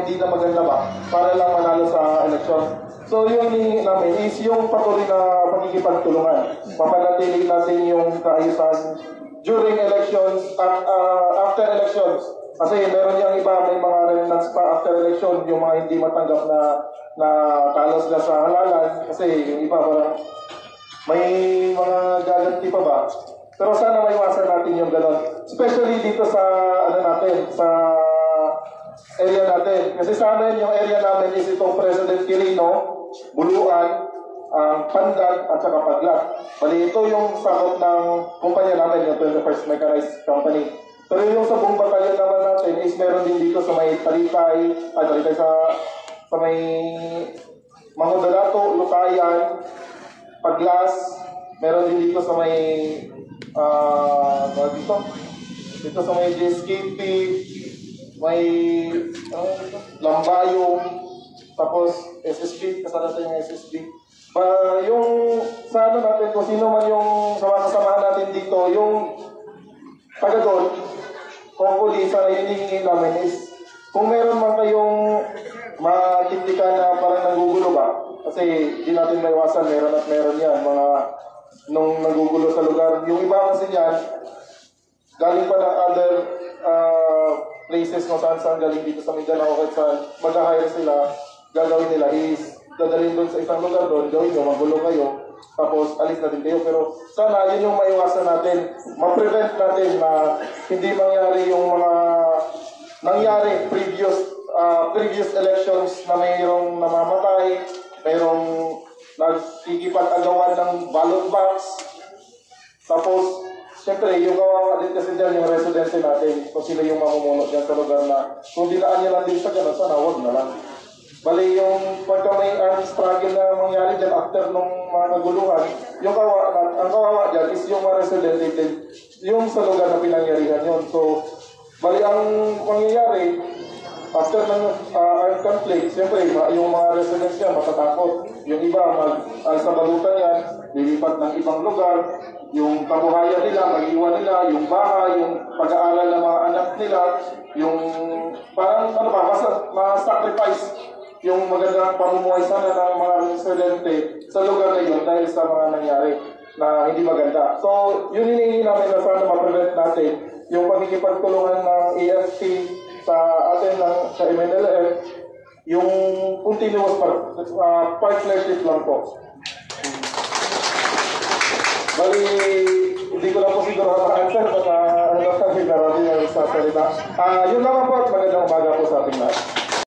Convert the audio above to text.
hindi na maganda ba para lang manalo sa eleksyon. So yung hinihingi namin is yung patuloy na pagkikipagtulungan. Papanatili natin yung kaayusan during elections at after elections. Kasi meron yung iba, may mga remnants pa after election, yung mga hindi matanggap na talo sila sa halalan. Kasi yung iba parang may mga gaganti pa ba. Pero sana maiwasan natin yung gano'n. Especially dito sa sa area natin. Kasi sa amin, yung area namin is itong President Quirino, Buluan, Pandag, at saka Paglat. Bali, ito yung sakop ng kumpanya namin, yung 21st Mechanized Company. Pero yung sa buong batalyon naman natin is meron din dito sa may Talitay, sa may Mangudalato, Lucayan, Paglas, meron din dito sa may dito sa may DSKP, may Lambayong, tapos SSB, kasama natin yung SSB. Yung sa ano natin, kung sino man yung kasamahan natin dito, yung taga doon, hopefully, sana yung hinihingi namin is, kung meron man kayong matindikan na parang nagugulo ba, kasi di natin maiwasan, meron at meron yan, mga nung nagugulo sa lugar. Yung iba kasi yan, galing pa ng other places kung saan galing dito sa Mindanao, kahit saan mag-hire sila, gagawin nila is dadalhin doon sa isang lugar doon, gawin nyo, magulo kayo, tapos alis na din kayo. Pero sana yun yung maiwasan natin, ma-prevent natin na hindi mangyari yung mga nangyari previous elections na mayroong namamatay, mayroong nagkikipag-agawan ng ballot box. Tapos, siyempre, yung kawawa din kasi dyan yung residente natin, kung sila yung mamumuno dyan sa lugar na kung dinaan nyo lang din sa gano'n, sana huwag na lang. Bali, yung pagka may struggle na mangyari dyan after nung mga naguluhan, ang kawawa dyan is yung mga residente din, yung sa lugar na pinangyarihan yun. So, bali, ang mangyayari, after ng armed conflict, siyempre, yung mga residents yan matatakot. Yung iba, sa balutan yan, lilipat ng ibang lugar, yung kabuhayan nila, mag-iwan nila, yung bahay, yung pag-aaral ng mga anak nila, yung parang ma-sacrifice yung magandang pamumuhay sana ng mga residente sa lugar na yun dahil sa mga nangyari na hindi maganda. So, yun hinihingi namin na sana ma-prevent natin yung pagkikipagtulungan ng AFT sa atin sa MNLF, yung continuous partnership lang po. Bali, hindi ko lang po siguro ma-answer, baka ano kami marami yung sa salita. Yun naman po at magandang umaga po sa ating lahat.